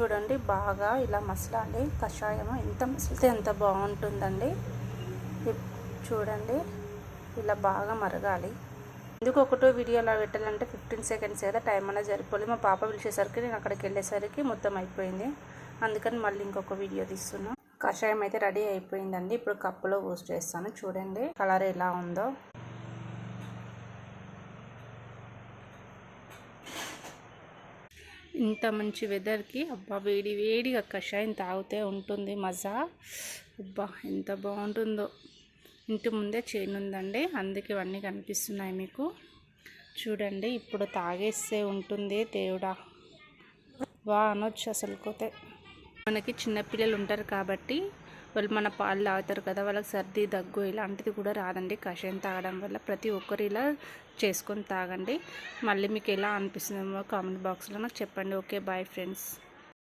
చూడండి బాగా ఇలా మసలాలి కషాయం. ఎంత మసిలితే ఎంత బాగుంటుందండి. చూడండి ఇలా బాగా మరగాలి. ఎందుకు ఒకటో వీడియో అలా పెట్టాలంటే 15 సెకండ్స్ కదా, టైం అనేది సరిపోలేదు. మా పాప పిలిచేసరికి నేను అక్కడికి వెళ్ళేసరికి మొత్తం అయిపోయింది. అందుకని మళ్ళీ ఇంకొక వీడియో తీస్తున్నా. కషాయం అయితే రెడీ అయిపోయిందండి. ఇప్పుడు కప్పులో పోస్ట్ చేస్తాను. చూడండి కలర్ ఎలా ఉందో. ఇంత మంచి వెదర్కి అబ్బా వేడి వేడిగా కషాయం తాగితే ఉంటుంది మజా. అబ్బా ఎంత బాగుంటుందో. ఇంటి ముందే చేను ఉందండి, అందుకే ఇవన్నీ కనిపిస్తున్నాయి మీకు. చూడండి ఇప్పుడు తాగేస్తే ఉంటుంది దేవుడా, వా అనొచ్చు అసలుకోతే. మనకి చిన్నపిల్లలు ఉంటారు కాబట్టి వాళ్ళు మన పాలు తాగుతారు కదా, వాళ్ళకి సర్ది దగ్గు ఇలాంటిది కూడా రాదండి కషాయం తాగడం వల్ల. ప్రతి ఒక్కరు ఇలా చేసుకొని తాగండి. మళ్ళీ మీకు ఎలా అనిపిస్తుందో కామెంట్ బాక్స్లో నాకు చెప్పండి. Okay bye friends.